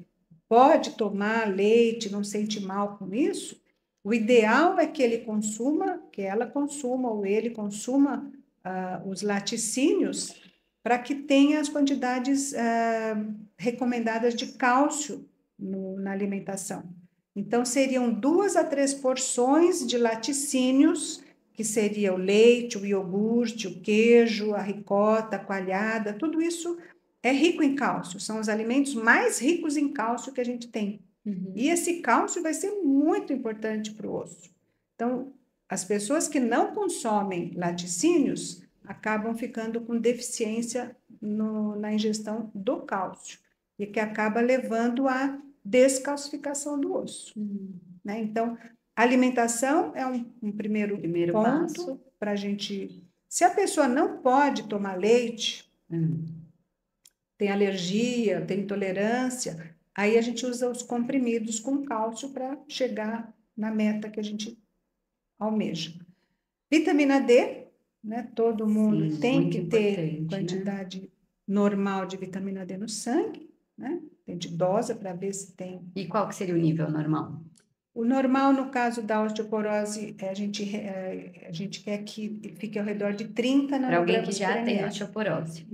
pode tomar leite, não sente mal com isso, o ideal é que ela consuma ou ele consuma os laticínios para que tenha as quantidades recomendadas de cálcio na alimentação. Então, seriam 2 a 3 porções de laticínios, que seria o leite, o iogurte, o queijo, a ricota, a coalhada, tudo isso é rico em cálcio, são os alimentos mais ricos em cálcio que a gente tem. E esse cálcio vai ser muito importante para o osso. Então, as pessoas que não consomem laticínios acabam ficando com deficiência na ingestão do cálcio, e que acaba levando à descalcificação do osso. Né? Então, a alimentação é um primeiro ponto para a gente... Se a pessoa não pode tomar leite, tem alergia, tem intolerância, aí a gente usa os comprimidos com cálcio para chegar na meta que a gente almeja. Vitamina D, né? Todo mundo Sim, tem muito que ter importante, né? quantidade normal de vitamina D no sangue, né? A gente dosa para ver se tem. E qual que seria o nível normal? O normal, no caso da osteoporose, a gente quer que fique ao redor de 30 Para alguém que nanogramas por já tem ml. osteoporose.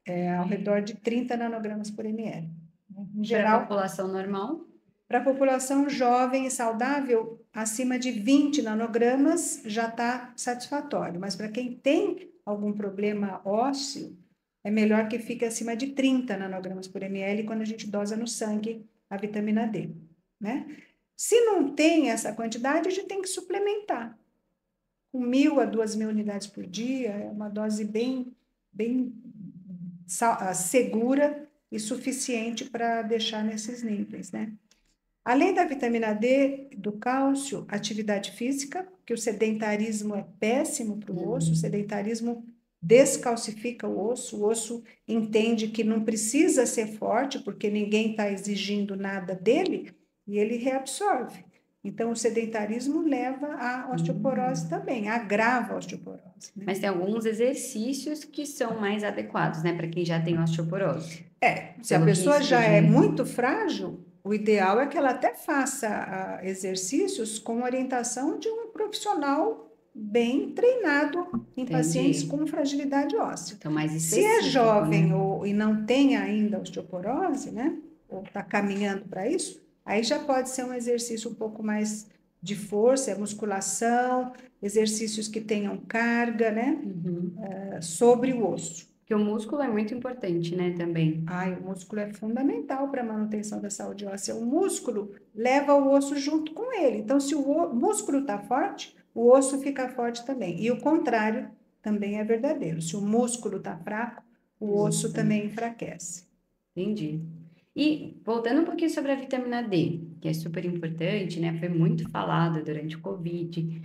É ao redor de 30 nanogramas por ml. Em Para a geral, população normal, para a população jovem e saudável, acima de 20 nanogramas já está satisfatório. Mas para quem tem algum problema ósseo, é melhor que fique acima de 30 nanogramas por ml quando a gente dosa no sangue a vitamina D, né? Se não tem essa quantidade, a gente tem que suplementar. Com 1.000 a 2.000 unidades por dia, é uma dose bem segura e suficiente para deixar nesses níveis, né? Além da vitamina D, do cálcio, atividade física, que o sedentarismo é péssimo para o osso, o sedentarismo descalcifica o osso entende que não precisa ser forte, porque ninguém está exigindo nada dele, e ele reabsorve. Então, o sedentarismo leva à osteoporose também, agrava a osteoporose, né? mas tem alguns exercícios que são mais adequados, né, para quem já tem osteoporose. Se a Pelo pessoa risco já é de... muito frágil, o ideal é que ela até faça exercícios com orientação de um profissional bem treinado em pacientes Entendi. com fragilidade óssea. Então, mais Se é específico, jovem né? e não tem ainda osteoporose, né, ou está caminhando para isso, aí já pode ser um exercício um pouco mais de força, musculação, exercícios que tenham carga, né, sobre o osso. Porque o músculo é muito importante, né, também. O músculo é fundamental para a manutenção da saúde óssea. O músculo leva o osso junto com ele. Então, se o músculo está forte, o osso fica forte também. E o contrário também é verdadeiro. Se o músculo está fraco, o osso também enfraquece. Entendi. E voltando um pouquinho sobre a vitamina D, que é super importante, né? Foi muito falada durante o Covid.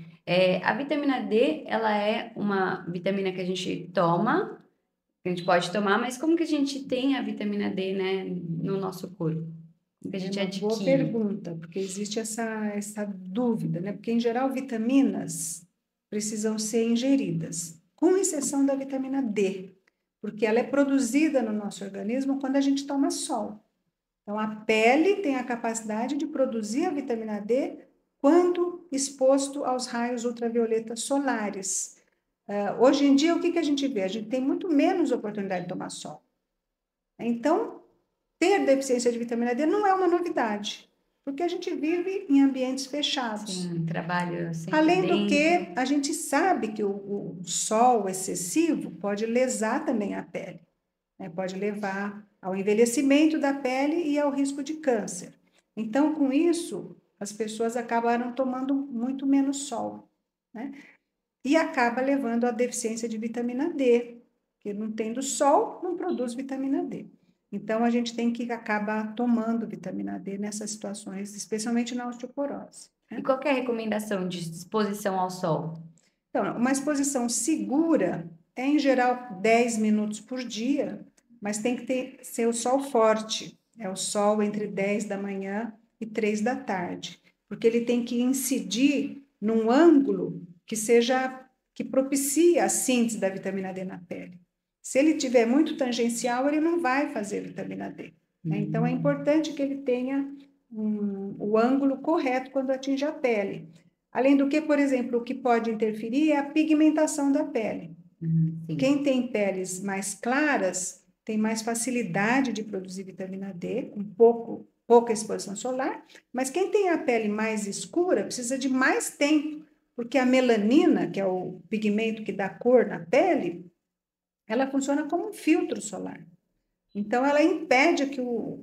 A vitamina D, ela é uma vitamina que a gente toma, que a gente pode tomar, mas como que a gente tem a vitamina D, né, no nosso corpo? Como que a É gente uma boa adquire? pergunta, porque existe essa dúvida, né? Porque, em geral, vitaminas precisam ser ingeridas, com exceção da vitamina D, porque ela é produzida no nosso organismo quando a gente toma sol. Então, a pele tem a capacidade de produzir a vitamina D quando exposto aos raios ultravioletas solares. Hoje em dia, o que a gente vê? A gente tem muito menos oportunidade de tomar sol. Então, ter deficiência de vitamina D não é uma novidade, porque a gente vive em ambientes fechados. Sim, trabalho sempre Além do que, dentro. a gente sabe que o sol excessivo pode lesar também a pele, né? Pode levar ao envelhecimento da pele e ao risco de câncer. Então, com isso, as pessoas acabaram tomando muito menos sol, né? E acaba levando à deficiência de vitamina D, porque não tendo sol, não produz vitamina D. Então, a gente tem que acabar tomando vitamina D nessas situações, especialmente na osteoporose, E né? qual que é a recomendação de exposição ao sol? Então, uma exposição segura é, em geral, 10 minutos por dia, mas tem que ser o sol forte. É o sol entre 10 da manhã e 3 da tarde, porque ele tem que incidir num ângulo que propicie a síntese da vitamina D na pele. Se ele tiver muito tangencial, ele não vai fazer vitamina D, né? Então, é importante que ele tenha o ângulo correto quando atinge a pele. Além do que, por exemplo, o que pode interferir é a pigmentação da pele. Sim. Quem tem peles mais claras tem mais facilidade de produzir vitamina D, com pouca exposição solar, mas quem tem a pele mais escura precisa de mais tempo, porque a melanina, que é o pigmento que dá cor na pele, ela funciona como um filtro solar. Então, ela impede que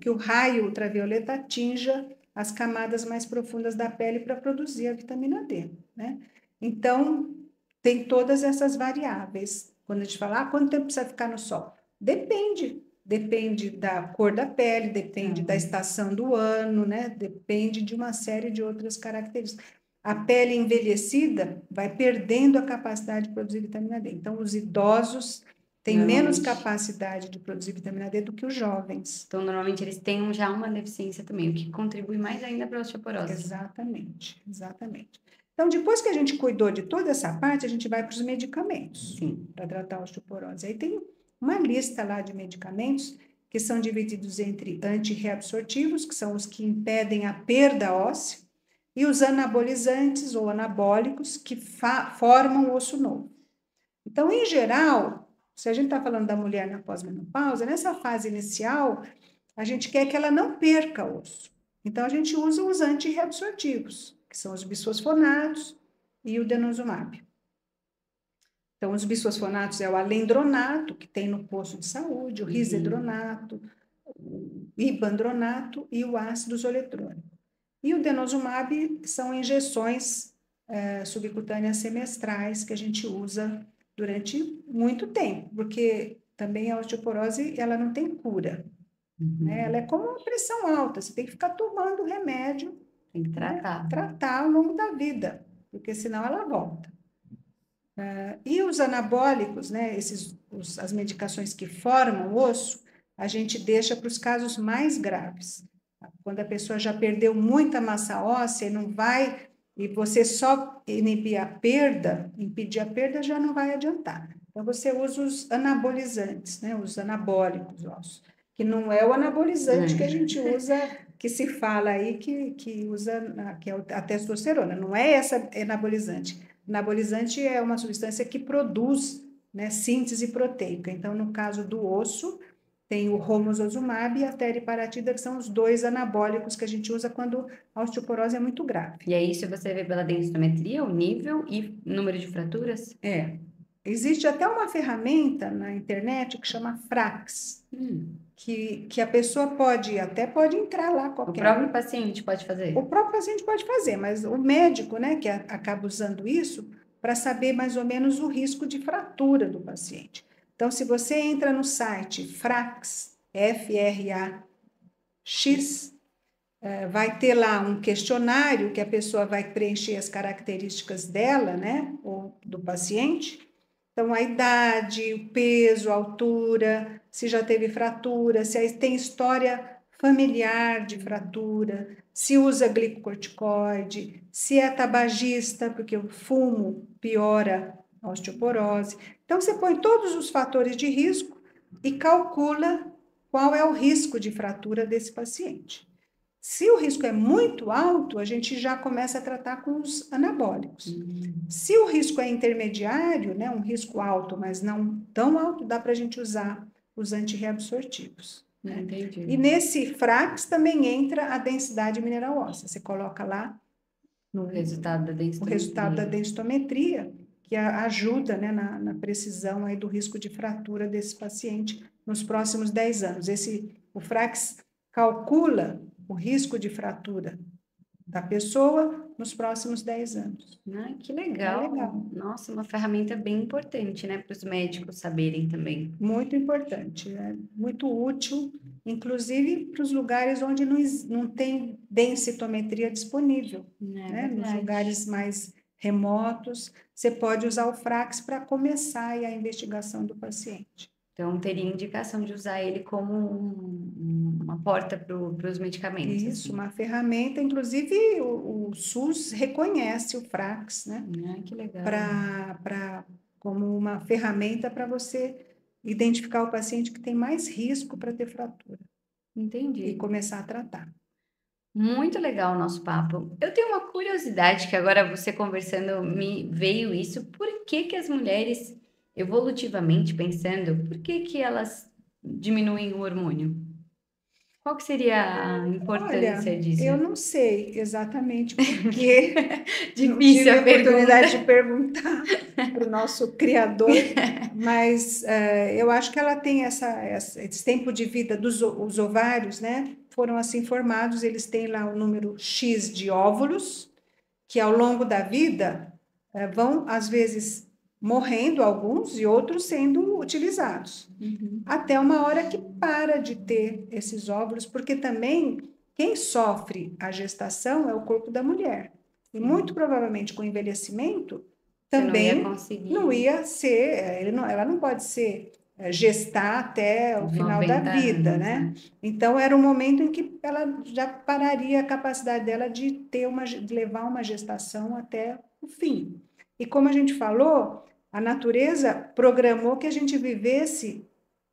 o raio ultravioleta atinja as camadas mais profundas da pele para produzir a vitamina D, né? Então, tem todas essas variáveis. Quando a gente fala, quanto tempo precisa ficar no sol? Depende. Depende da cor da pele, depende da estação do ano, né? Depende de uma série de outras características. A pele envelhecida vai perdendo a capacidade de produzir vitamina D. Então, os idosos têm menos capacidade de produzir vitamina D do que os jovens. Então, normalmente eles têm já uma deficiência também, o que contribui mais ainda para a osteoporose. Exatamente, exatamente. Então, depois que a gente cuidou de toda essa parte, a gente vai para os medicamentos Sim. para tratar a osteoporose. Aí tem uma lista lá de medicamentos que são divididos entre antirreabsortivos, que são os que impedem a perda óssea, e os anabolizantes ou anabólicos, que formam o osso novo. Então, em geral, se a gente está falando da mulher na pós-menopausa, nessa fase inicial, a gente quer que ela não perca osso. Então, a gente usa os antirreabsortivos, que são os bisfosfonatos e o denosumab. Então, os bisfosfonatos é o alendronato, que tem no posto de saúde, o risedronato, o ibandronato e o ácido zoletrônico. E o denosumab são injeções subcutâneas semestrais que a gente usa durante muito tempo, porque também a osteoporose ela não tem cura. Né? Ela é como uma pressão alta, você tem que ficar tomando remédio, tem que tratar. Né? Tratar ao longo da vida, porque senão ela volta. E os anabólicos, né, as medicações que formam o osso, a gente deixa para os casos mais graves. Quando a pessoa já perdeu muita massa óssea e não vai, e você só impedir a perda já não vai adiantar. Então, você usa os anabolizantes, né, os anabólicos ossos, que não é o anabolizante que a gente usa, que se fala aí que usa, que é a testosterona, não é essa anabolizante. Anabolizante é uma substância que produz, né, síntese proteica. Então, no caso do osso, tem o romosozumab e a teriparatida, que são os dois anabólicos que a gente usa quando a osteoporose é muito grave. E aí, isso você vê pela densitometria, o nível e número de fraturas? Existe até uma ferramenta na internet que chama Frax, que a pessoa pode entrar lá qualquer. O próprio paciente pode fazer? O próprio paciente pode fazer, mas o médico, né, que acaba usando isso para saber mais ou menos o risco de fratura do paciente. Então, se você entra no site Frax, F-R-A-X, vai ter lá um questionário que a pessoa vai preencher as características dela, né, ou do paciente. Então, a idade, o peso, a altura, se já teve fratura, se tem história familiar de fratura, se usa glicocorticoide, se é tabagista, porque o fumo piora a osteoporose. Então, você põe todos os fatores de risco e calcula qual é o risco de fratura desse paciente. Se o risco é muito alto, a gente já começa a tratar com os anabólicos. Se o risco é intermediário, né, um risco alto, mas não tão alto, dá para a gente usar os antirreabsortivos. Né? Entendi. E nesse Frax também entra a densidade mineral óssea. Você coloca lá o resultado da densitometria, que ajuda, né, na precisão aí do risco de fratura desse paciente nos próximos 10 anos. O Frax calcula o risco de fratura da pessoa nos próximos 10 anos. Que legal. É legal. Nossa, uma ferramenta bem importante, né, para os médicos saberem também. Muito importante, é muito útil, inclusive para os lugares onde não tem densitometria disponível, né? Nos lugares mais remotos, você pode usar o Frax para começar a investigação do paciente. Então, teria indicação de usar ele como uma porta para os medicamentos. Isso, assim. uma ferramenta, inclusive o SUS reconhece o Frax, né? Que legal. Como uma ferramenta para você identificar o paciente que tem mais risco para ter fratura. Entendi. E começar a tratar. Muito legal o nosso papo. Eu tenho uma curiosidade que agora você conversando me veio isso. Por que as mulheres, evolutivamente pensando, por que elas diminuem o hormônio? Qual que seria a importância disso? Eu não sei exatamente porque difícil não tive a oportunidade de perguntar para o nosso criador, mas eu acho que ela tem esse tempo de vida os ovários, né? Foram assim formados, eles têm lá o número X de óvulos, que ao longo da vida vão, às vezes, morrendo alguns e outros sendo utilizados. Até uma hora que para de ter esses óvulos, porque também quem sofre a gestação é o corpo da mulher. E muito provavelmente com o envelhecimento também não ia ser, ela não pode ser gestar até o final da 90 vida, anos, né? né? Então era um momento em que ela já pararia a capacidade dela de levar uma gestação até o fim. E como a gente falou, a natureza programou que a gente vivesse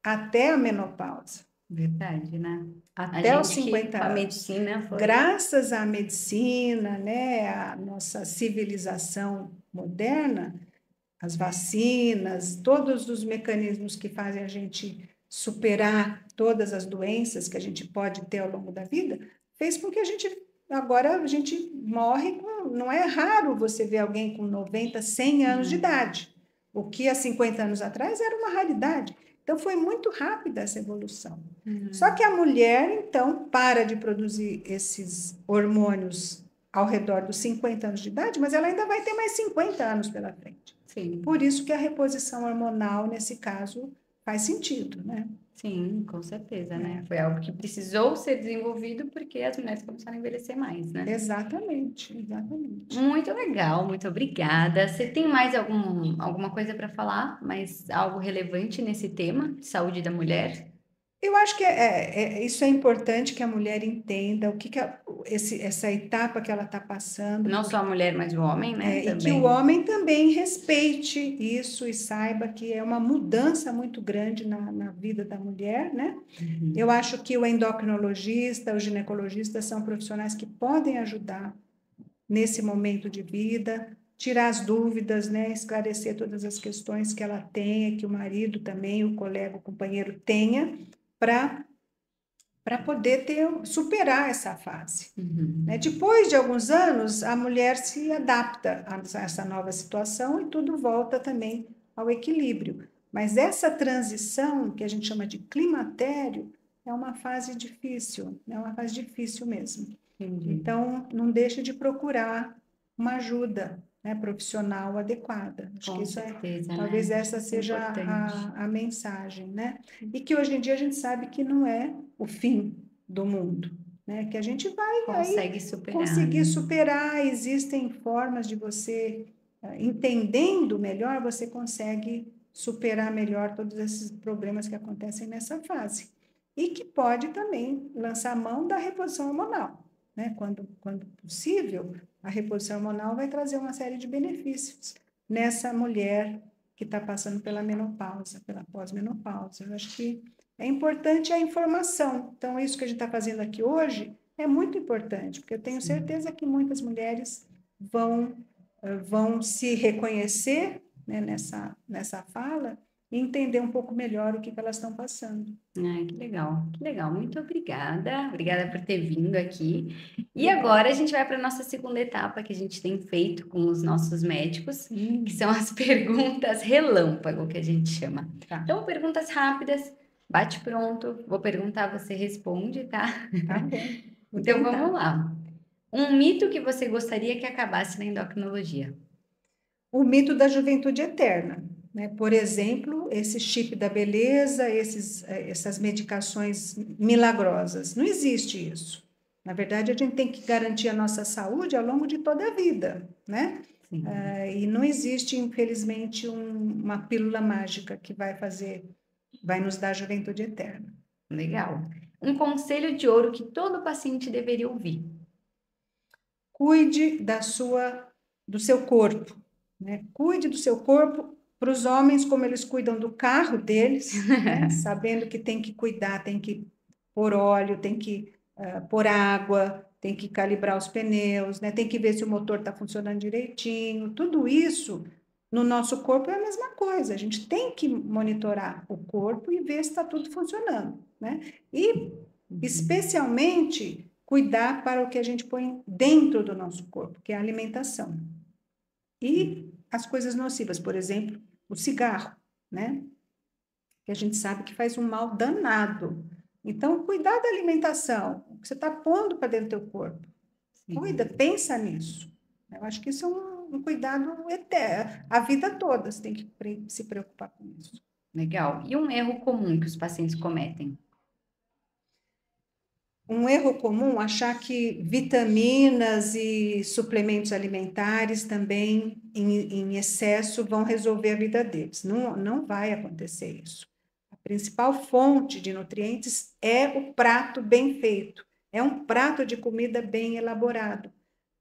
até a menopausa, Verdade, né? A até os gente que 50 com a anos. medicina foi. Graças à medicina, né, à nossa civilização moderna, as vacinas, todos os mecanismos que fazem a gente superar todas as doenças que a gente pode ter ao longo da vida, fez com que agora a gente morre não é raro você ver alguém com 90, 100 anos de idade, o que há 50 anos atrás era uma raridade. Então foi muito rápida essa evolução. Só que a mulher, então, para de produzir esses hormônios ao redor dos 50 anos de idade, mas ela ainda vai ter mais 50 anos pela frente. Sim. Por isso que a reposição hormonal, nesse caso, faz sentido, né? Sim, com certeza, né? Foi algo que precisou ser desenvolvido porque as mulheres começaram a envelhecer mais, né? Exatamente, exatamente. Muito legal, muito obrigada. Você tem mais alguma coisa para falar? Mais algo relevante nesse tema de saúde da mulher? Eu acho que isso é importante que a mulher entenda o que essa etapa que ela está passando, Não só a mulher, mas o homem, né? e que o Também. homem também respeite isso e saiba que é uma mudança muito grande na vida da mulher, né? Eu acho que o endocrinologista, o ginecologista são profissionais que podem ajudar nesse momento de vida, tirar as dúvidas, né? Esclarecer todas as questões que ela tenha, que o marido também, o colega, o companheiro tenha, para poder superar essa fase. Né? Depois de alguns anos, a mulher se adapta a essa nova situação e tudo volta também ao equilíbrio. Mas essa transição, que a gente chama de climatério, é uma fase difícil, é uma fase difícil mesmo. Entendi. Então, não deixe de procurar uma ajuda, né, profissional adequada. Acho Com que isso certeza, talvez né? essa seja Importante. a mensagem, né? E que hoje em dia a gente sabe que não é o fim do mundo, né? Que a gente vai Consegue superar, conseguir né? superar, existem formas de você, entendendo melhor, você consegue superar melhor todos esses problemas que acontecem nessa fase. E que pode também lançar mão da reposição hormonal, né? Quando possível, a reposição hormonal vai trazer uma série de benefícios nessa mulher que está passando pela menopausa, pela pós-menopausa. Eu acho que é importante a informação. Então, isso que a gente está fazendo aqui hoje é muito importante, porque eu tenho certeza que muitas mulheres vão se reconhecer, né, nessa fala e entender um pouco melhor o que elas estão passando. Ai, que legal, que legal. Muito obrigada. Obrigada por ter vindo aqui. E agora a gente vai para a nossa segunda etapa que a gente tem feito com os nossos médicos, que são as perguntas relâmpago, que a gente chama. Tá. Então, perguntas rápidas, bate pronto. Vou perguntar, você responde, tá? Tá bom. Então, vamos lá. Um mito que você gostaria que acabasse na endocrinologia? O mito da juventude eterna. Né? Por exemplo, esse chip da beleza, essas medicações milagrosas. Não existe isso. Na verdade, a gente tem que garantir a nossa saúde ao longo de toda a vida, né? E não existe, infelizmente, uma pílula mágica que vai nos dar a juventude eterna. Legal. Um conselho de ouro que todo paciente deveria ouvir? Cuide do seu corpo, né? Cuide do seu corpo. Para os homens, como eles cuidam do carro deles, né? Sabendo que tem que cuidar, tem que pôr óleo, tem que pôr água, tem que calibrar os pneus, né? Tem que ver se o motor está funcionando direitinho. Tudo isso no nosso corpo é a mesma coisa. A gente tem que monitorar o corpo e ver se está tudo funcionando, né? E, especialmente, cuidar para o que a gente põe dentro do nosso corpo, que é a alimentação. E as coisas nocivas, por exemplo, o cigarro, né? Que a gente sabe que faz um mal danado. Então, cuidar da alimentação, o que você está pondo para dentro do teu corpo. Cuida, pensa nisso. Eu acho que isso é um cuidado eterno. A vida toda você tem que se preocupar com isso. Legal. E um erro comum que os pacientes cometem? Um erro comum, achar que vitaminas e suplementos alimentares também em excesso vão resolver a vida deles. Não vai acontecer isso. principal fonte de nutrientes é o prato bem feito. É um prato de comida bem elaborado.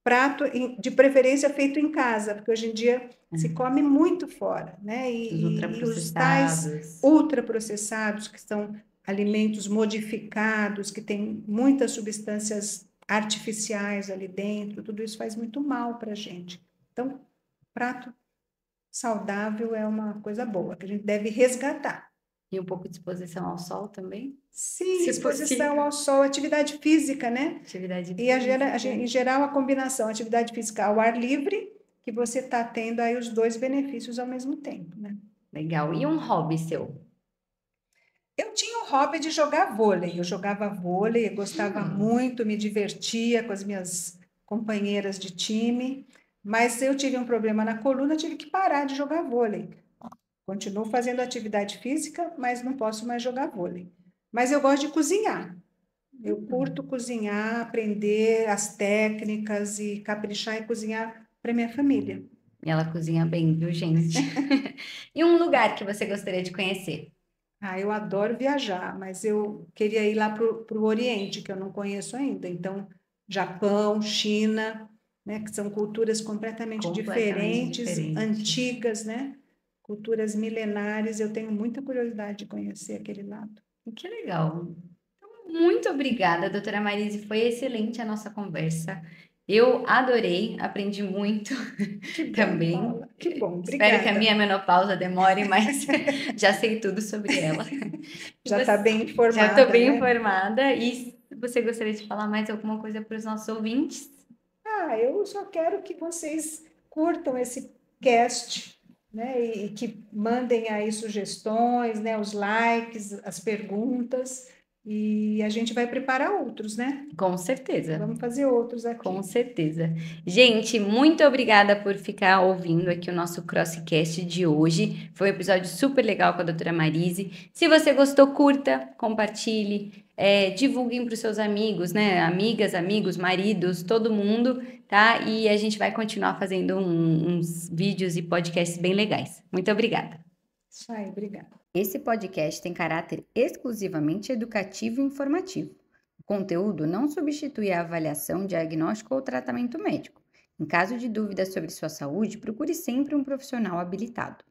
Prato, de preferência, feito em casa, porque hoje em dia se come muito fora, né? Os E os tais ultraprocessados. ultraprocessados, que são alimentos modificados, que têm muitas substâncias artificiais ali dentro, tudo isso faz muito mal para a gente. Então, prato saudável é uma coisa boa, que a gente deve resgatar. E um pouco de exposição ao sol também? Sim, Se exposição possível. ao sol, atividade física, né? Atividade E física. em geral a combinação atividade física ao ar livre, que você está tendo aí os dois benefícios ao mesmo tempo, né? Legal. E um hobby seu? Eu tinha o hobby de jogar vôlei. Eu jogava vôlei, eu gostava muito, me divertia com as minhas companheiras de time, mas eu tive um problema na coluna, tive que parar de jogar vôlei. Continuo fazendo atividade física, mas não posso mais jogar vôlei. Mas eu gosto de cozinhar. Eu curto cozinhar, aprender as técnicas e caprichar e cozinhar para minha família. E ela cozinha bem, viu, gente? E um lugar que você gostaria de conhecer? Ah, eu adoro viajar, mas eu queria ir lá para o Oriente, que eu não conheço ainda. Então, Japão, China, né, que são culturas completamente Completamente diferentes, diferentes. antigas, né? Culturas milenares. Eu tenho muita curiosidade de conhecer aquele lado. Que legal. Muito obrigada, doutora Marise. Foi excelente a nossa conversa. Eu adorei, aprendi muito Que bom, também. Paula. Que bom, Espero que a obrigada. minha menopausa demore, mas já sei tudo sobre ela. Já está bem Já estou informada, bem né? informada. E você gostaria de falar mais alguma coisa para os nossos ouvintes? Ah, eu só quero que vocês curtam esse cast, né? E que mandem aí sugestões, né? Os likes, as perguntas, e a gente vai preparar outros, né? Com certeza. Vamos fazer outros Com aqui. certeza. Gente, muito obrigada por ficar ouvindo aqui o nosso Crosscast de hoje. Foi um episódio super legal com a doutora Marise. Se você gostou, curta, compartilhe, divulguem para os seus amigos, né? Amigas, amigos, maridos, todo mundo, tá? E a gente vai continuar fazendo uns vídeos e podcasts bem legais. Muito obrigada. Isso aí, obrigada. Esse podcast tem caráter exclusivamente educativo e informativo. O conteúdo não substitui a avaliação, diagnóstico ou tratamento médico. Em caso de dúvidas sobre sua saúde, procure sempre um profissional habilitado.